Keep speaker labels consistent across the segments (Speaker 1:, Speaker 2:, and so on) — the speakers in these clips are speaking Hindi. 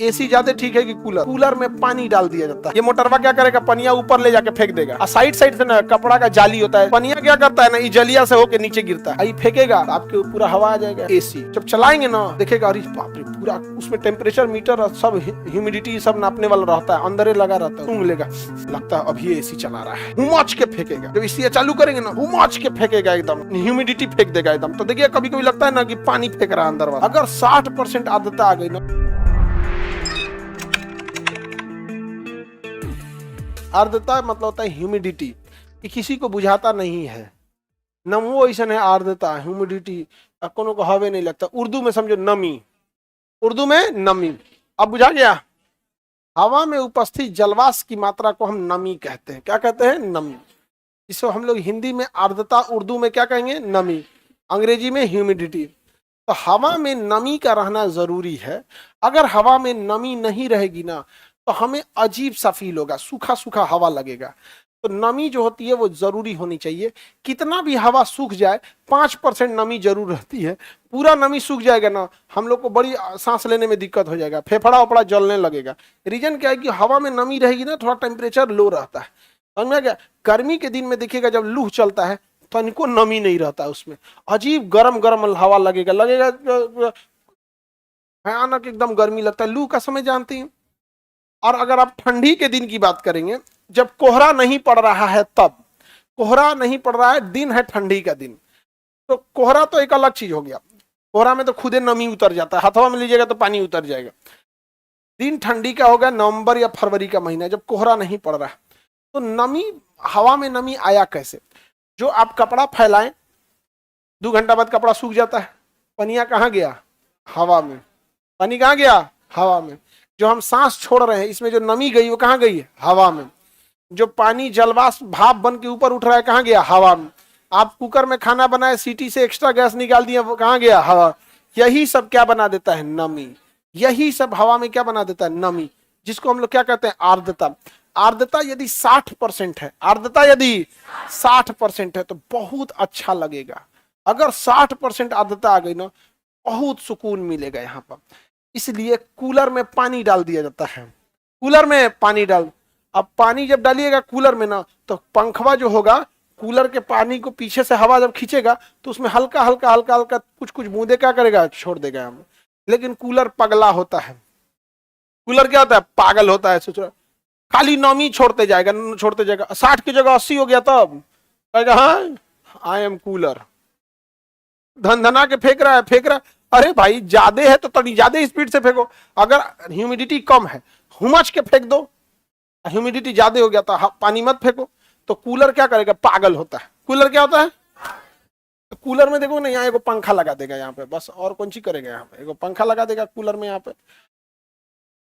Speaker 1: एसी ज्यादा ठीक है कि कूलर? कूलर में पानी डाल दिया जाता है। ये मोटरवा क्या करेगा, पनिया ऊपर ले जाके फेंक देगा। साइड साइड से ना कपड़ा का जाली होता है, पनिया क्या करता है ना, जलिया से होके नीचे गिरता है, फेंकेगा तो आपके पूरा हवा आ जाएगा। एसी जब चलाएंगे ना, देखेगा अरे बाप रे, पूरा उसमें टेम्परेचर मीटर सब ह्यूमिडिटी सब नापने वाला रहता है, अंदर लगा रहता है, सूंघ लेगा, लगता है अभी एसी चला रहा है, हुमाच के फेंकेगा। जब एसी चालू करेंगे ना, हुमाच के फेंकेगा, एकदम ह्यूमिडिटी फेंक देगा एकदम। तो देखिए कभी कभी लगता है ना कि पानी फेंक रहा है अंदर वाला। अगर 60% आर्द्रता आ गई ना, आर्द्रता मतलब होता है ह्यूमिडिटी, कि किसी को बुझाता नहीं है। नमो ऐसा है आर्द्रता, ह्यूमिडिटी, कोनो को हवे नहीं लगता। उर्दू में समझो नमी, उर्दू में नमी। अब बुझा गया? हवा में उपस्थित जलवाष्प की मात्रा को हम नमी कहते हैं। क्या कहते हैं? नमी। इसको हम लोग हिंदी में आर्द्रता, उर्दू में क्या कहेंगे? नमी, अंग्रेजी में ह्यूमिडिटी। तो हवा में नमी का रहना जरूरी है। अगर हवा में नमी नहीं रहेगी ना, तो हमें अजीब सा फील होगा, सूखा सूखा हवा लगेगा। तो नमी जो होती है वो जरूरी होनी चाहिए। कितना भी हवा सूख जाए, 5% नमी जरूर रहती है। पूरा नमी सूख जाएगा ना, हम लोग को बड़ी सांस लेने में दिक्कत हो जाएगा, फेफड़ा उपड़ा जलने लगेगा। रीजन क्या है कि हवा में नमी रहेगी ना, थोड़ा टेम्परेचर लो रहता है। समझ में क्या? गर्मी के दिन में देखिएगा जब लू चलता है तो इनको नमी नहीं रहता है, उसमें अजीब गरम गरम हवा लगेगा, भयानक एकदम गर्मी लगता है। लू का समय जानते हैं। और अगर आप ठंडी के दिन की बात करेंगे, जब कोहरा नहीं पड़ रहा है, तब कोहरा नहीं पड़ रहा है, दिन है ठंडी का दिन, तो कोहरा तो एक अलग चीज हो गया। कोहरा में तो खुदे नमी उतर जाता है, हथवा में लीजिएगा तो पानी उतर जाएगा। दिन ठंडी का होगा नवंबर या फरवरी का महीना, जब कोहरा नहीं पड़ रहा है। तो नमी, हवा में नमी आया कैसे? जो आप कपड़ा फैलाएं, 2 घंटा बाद कपड़ा सूख जाता है, पनिया कहाँ गया? हवा में। पानी कहाँ गया? हवा में। जो हम सांस छोड़ रहे हैं, इसमें जो नमी गई वो कहाँ गई? हवा में। जो पानी जलवाष्प भाप बन के ऊपर उठ रहा है, कहाँ गया? हवा में। आप कुकर में खाना बनाए, सीटी से एक्स्ट्रा गैस निकाल दिया, वो कहाँ गया? हवा। यही सब क्या बना देता है? नमी। यही सब हवा में क्या बना देता है? नमी, जिसको हम लोग क्या कहते हैं? आर्द्रता। आर्द्रता यदि 60% है, आर्द्रता यदि 60% है तो बहुत अच्छा लगेगा। अगर 60% आर्द्रता आ गई ना, बहुत सुकून मिलेगा यहाँ पर। इसलिए कूलर में पानी डाल दिया जाता है। कूलर में पानी डाल, अब पानी जब डालिएगा कूलर में ना, तो पंखवा जो होगा, कूलर के पानी को पीछे से हवा जब खींचेगा तो उसमें हल्का हल्का हल्का हल्का कुछ कुछ बूंदे क्या करेगा? छोड़ देगा हमें। लेकिन कूलर पगला होता है। कूलर क्या होता है? पागल होता है। सोच रहा खाली नमी छोड़ते जाएगा, छोड़ते जाएगा। 60 की जगह 80 हो गया, तब कहेगा हाँ आई एम कूलर। धन धना के फेंक रहा है, फेंक रहा है। अरे भाई ज्यादा है तो थोड़ी ज्यादा स्पीड से फेंको। अगर ह्यूमिडिटी कम है, हुमच के फेंक दो। ह्यूमिडिटी ज्यादा हो गया तो पानी मत फेंको। तो कूलर क्या करेगा? पागल होता है। कूलर क्या होता है? तो कूलर में देखो ना, यहाँ एगो पंखा लगा देगा यहाँ पे, बस और कौन सी करेगा? यहाँ पे एगो पंखा लगा देगा कूलर में, यहाँ पे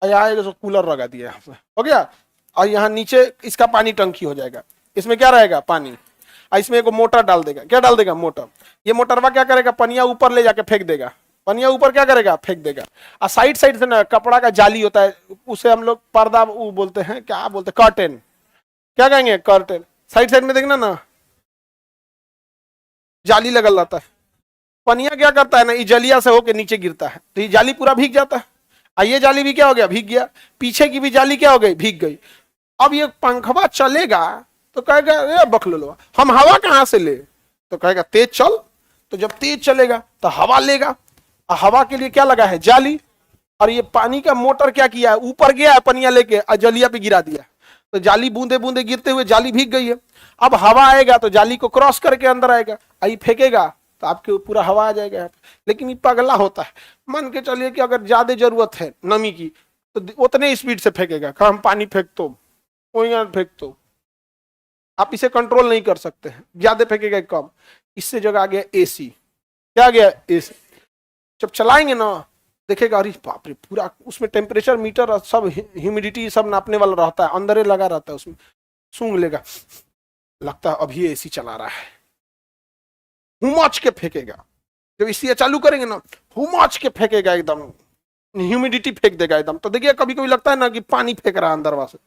Speaker 1: यहाँ एगो कूलर लगा दिया, यहाँ पे हो गया। और यहाँ नीचे इसका पानी टंकी हो जाएगा, इसमें क्या रहेगा? पानी। और इसमें एगो मोटर डाल देगा। क्या डाल देगा? मोटर। ये मोटरवा क्या करेगा? पनिया ऊपर ले जाके फेंक देगा, पनिया ऊपर क्या करेगा? फेंक देगा। और साइड साइड से ना कपड़ा का जाली होता है, उसे हम लोग पर्दा वो बोलते हैं, क्या बोलते हैं? कर्टेन। क्या कहेंगे? कर्टेन। साइड साइड में देखना ना, जाली लगल रहता है। पनिया क्या करता है ना, जलिया से होके नीचे गिरता है, तो ये जाली पूरा भीग जाता है। और ये जाली भी क्या हो गया? भीग गया। पीछे की भी जाली क्या हो गई? भीग गई। अब ये पंखवा चलेगा तो कहेगा अरे बकलोलवा, हम हवा कहां से ले? तो कहेगा तेज चल। तो जब तेज चलेगा तो हवा लेगा, और हवा के लिए क्या लगा है? जाली। और ये पानी का मोटर क्या किया है? ऊपर गया है पनिया लेके, और जलिया पे गिरा दिया, तो जाली बूंदे बूंदे गिरते हुए जाली भीग गई है। अब हवा आएगा तो जाली को क्रॉस करके अंदर आएगा, आई फेंकेगा तो आपके पूरा हवा आ जाएगा यहाँ पे। लेकिन ये पगला होता है। मान के चलिए कि अगर ज्यादा जरूरत है नमी की, तो उतने स्पीड से फेंकेगा। हम पानी फेंक तो फेंक तो, आप इसे कंट्रोल नहीं कर सकते हैं, ज्यादा फेंकेगा कम। इससे जगह आ गया एसी। क्या आ गया? एसी। जब चलाएंगे ना, देखेगा अरे बाप रे, पूरा उसमें टेम्परेचर मीटर सब ह्यूमिडिटी सब नापने वाला रहता है, अंदर लगा रहता है, उसमें सूंघ लेगा, लगता है अभी एसी चला रहा है, हुमाच के फेंकेगा। जब इसी चालू करेंगे ना, हुमाच के फेंकेगा, एकदम ह्यूमिडिटी फेंक देगा एकदम। तो देखिए कभी कभी लगता है ना कि पानी फेंक रहा है अंदर वहां से,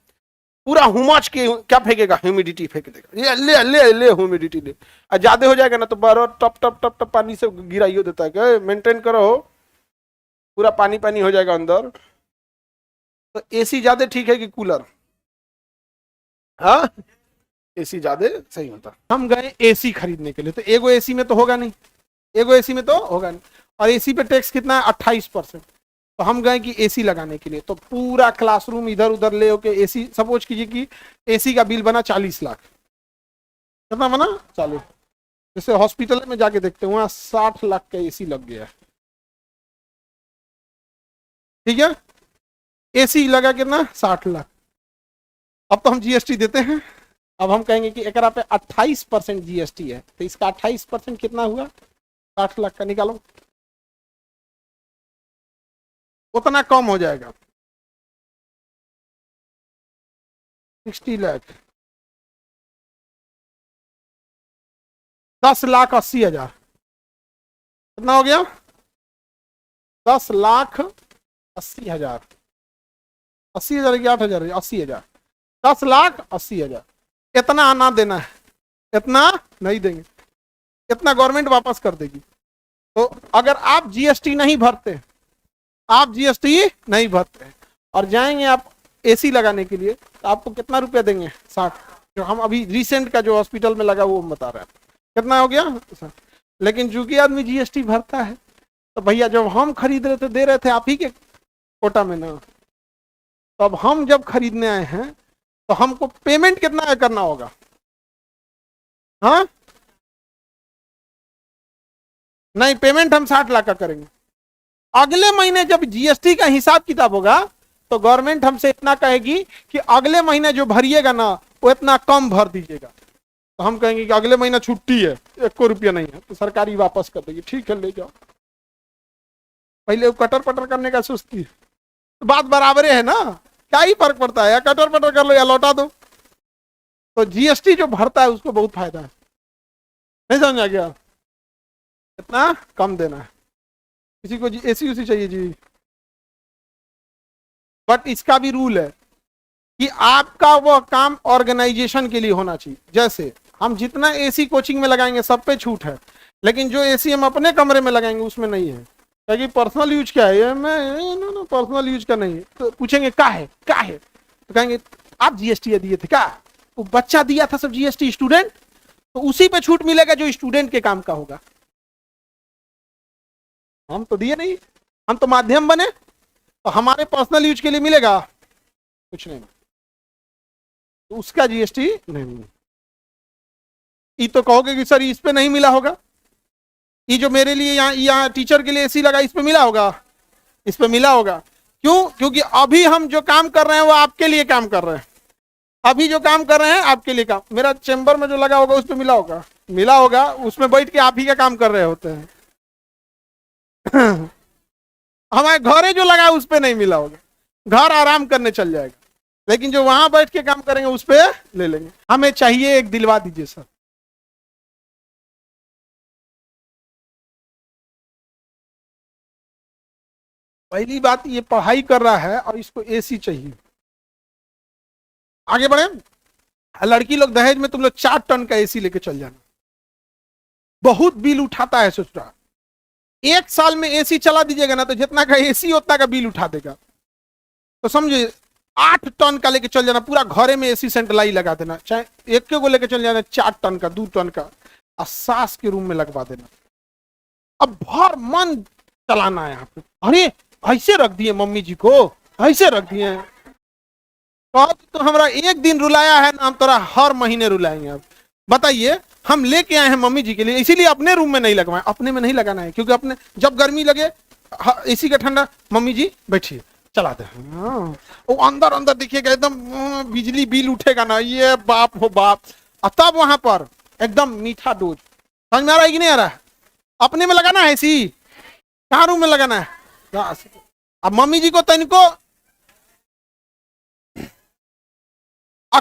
Speaker 1: पूरा हुमाच के क्या फेंकेगा? ह्यूमिडिटी फेंक देगा। ये ले ले ले ह्यूमिडिटी ले। और ज्यादा हो जाएगा ना तो बार टप टप टप टप पानी से गिराइयो देता है, मेंटेन करो, पूरा पानी पानी हो जाएगा अंदर। तो एसी ज्यादा ठीक है कि कूलर? हाँ, एसी ज्यादा सही होता। हम गए एसी खरीदने के लिए, तो एगो एसी में तो होगा नहीं, एगो एसी में तो होगा नहीं, और एसी पे टैक्स कितना है? 28%। तो हम गए कि एसी लगाने के लिए, तो पूरा क्लासरूम इधर उधर ले होके एसी, सपोज कीजिए कि एसी का बिल बना 40 लाख। कितना बना? 40। जैसे हॉस्पिटल में जाके देखते हैं, वहां 60 लाख का एसी लग गया है। ठीक है, एसी लगा कितना? 60 लाख। अब तो हम जीएसटी देते हैं। अब हम कहेंगे कि एकरा पे 28% जीएसटी है, तो इसका 28% कितना हुआ? 60 लाख का निकालो, उतना कम हो जाएगा, 60 लाख। 10,80,000 कितना हो गया? 10,80,000। 80,000 की 8,000? 80,000। 10,80,000। इतना आना देना है, इतना नहीं देंगे, इतना गवर्नमेंट वापस कर देगी। तो अगर आप जीएसटी नहीं भरते, आप जीएसटी नहीं भरते और जाएंगे आप एसी लगाने के लिए, तो आपको कितना रुपया देंगे? 60। जो हम अभी रिसेंट का जो हॉस्पिटल में लगा वो हम बता रहे हैं, कितना हो गया? 60। लेकिन चूंकि आदमी जीएसटी भरता है, तो भैया जब हम खरीद रहे थे, दे रहे थे आप ही के कोटा में ना, तो अब हम जब खरीदने आए हैं, तो हमको पेमेंट कितना करना होगा? हाँ, नहीं, पेमेंट हम 60 लाख का करेंगे। अगले महीने जब जीएसटी का हिसाब किताब होगा, तो गवर्नमेंट हमसे इतना कहेगी कि अगले महीने जो भरिएगा ना, वो इतना कम भर दीजिएगा। तो हम कहेंगे कि अगले महीना छुट्टी है, 1 रुपया नहीं है, तो सरकारी वापस कर देगी। ठीक है, ले जाओ। पहले वो कटर पटर करने का सोचती है, तो बात बराबर है ना, क्या ही फर्क पड़ता है, या कटर पटर कर लो या लौटा दो। तो जीएसटी जो भरता है उसको बहुत फायदा है। नहीं समझा क्या? इतना कम देना है। किसी को एसी उसी चाहिए जी, बट इसका भी रूल है कि आपका वो काम ऑर्गेनाइजेशन के लिए होना चाहिए। जैसे हम जितना एसी कोचिंग में लगाएंगे सब पे छूट है, लेकिन जो एसी हम अपने कमरे में लगाएंगे उसमें नहीं है, क्योंकि पर्सनल यूज क्या है, मैं पर्सनल यूज का नहीं है। तो पूछेंगे क्या है, क्या है, तो कहेंगे आप जीएसटी दिए थे क्या? वो बच्चा दिया था सब जीएसटी, स्टूडेंट, तो उसी पे छूट मिलेगा जो स्टूडेंट के काम का होगा। हम तो दिए नहीं, हम तो माध्यम बने, तो हमारे पर्सनल यूज के लिए मिलेगा कुछ नहीं, तो उसका जीएसटी नहीं। ये तो कहोगे कि सर इस पे नहीं मिला होगा, ये जो मेरे लिए यहाँ टीचर के लिए एसी लगा, इस पे मिला होगा? इस पे मिला होगा। क्यों? क्योंकि अभी हम जो काम कर रहे हैं वो आपके लिए काम कर रहे हैं, अभी जो काम कर रहे हैं आपके लिए काम। मेरा चेंबर में जो लगा होगा उस पे मिला होगा? मिला होगा, उसमें बैठ के आप ही का काम कर रहे होते हैं। हमारे घरे जो लगा है उस पे नहीं मिला होगा, घर आराम करने चल जाएगा, लेकिन जो वहां बैठ के काम करेंगे उस पे ले लेंगे। हमें चाहिए, एक दिलवा दीजिए सर। पहली बात, ये पढ़ाई कर रहा है और इसको एसी चाहिए। आगे बढ़े, लड़की लोग दहेज में तुम लोग 4 टन का एसी लेके चल जाना, बहुत बिल उठाता है ससुराल। 1 साल में एसी चला दीजिएगा ना, तो जितना का एसी उतना का बिल उठा देगा। तो समझे, 8 टन का लेके चल जाना, पूरा घरे में एसी सेंट्रलाइज लगा देना, चाहे एक को लेके चल जाना, 4 टन का, 2 टन का, और सास के रूम में लगवा देना। अब भर मन चलाना है यहाँ पे। अरे ऐसे रख दिए मम्मी जी को, ऐसे रख दिए, तो हमारा एक दिन रुलाया है ना, हम तोरा हर महीने रुलाएंगे। अब बताइए, हम लेके आए हैं मम्मी जी के लिए, इसीलिए अपने रूम में नहीं लगवाए, अपने में नहीं लगाना है, क्योंकि अपने जब गर्मी लगे, एसी का ठंडा, मम्मी जी बैठिए चला दे। वो अंदर अंदर देखिएगा एकदम बिजली बिल उठेगा ना, ये बाप हो बाप। तब वहां पर एकदम मीठा डोज। समझ में आ रहा है कि नहीं आ रहा? अपने में लगाना है एसी, कहाँ रूम में लगाना है? अब मम्मी जी को तनिको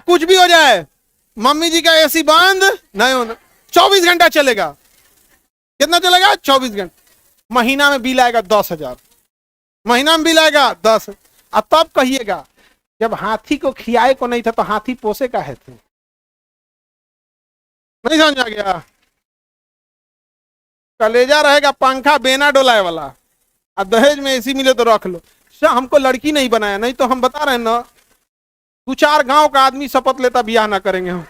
Speaker 1: कुछ भी हो जाए, मम्मी जी का एसी बंद नहीं होना, 24 घंटा चलेगा। कितना चलेगा? 24 घंटा। महीना में बिल आएगा 10,000, महीना में बिल आएगा 10। अब तब कहिएगा, जब हाथी को खियाए को नहीं था तो हाथी पोसे का है थे। नहीं समझ आ गया? कलेजा रहेगा पंखा बेना डोलाए वाला, अब दहेज में एसी मिले तो रख लो। हमको लड़की नहीं बनाया, नहीं तो हम बता रहे हैं ना, 2-4 गांव का आदमी शपथ लेता बियाह ना करेंगे हम।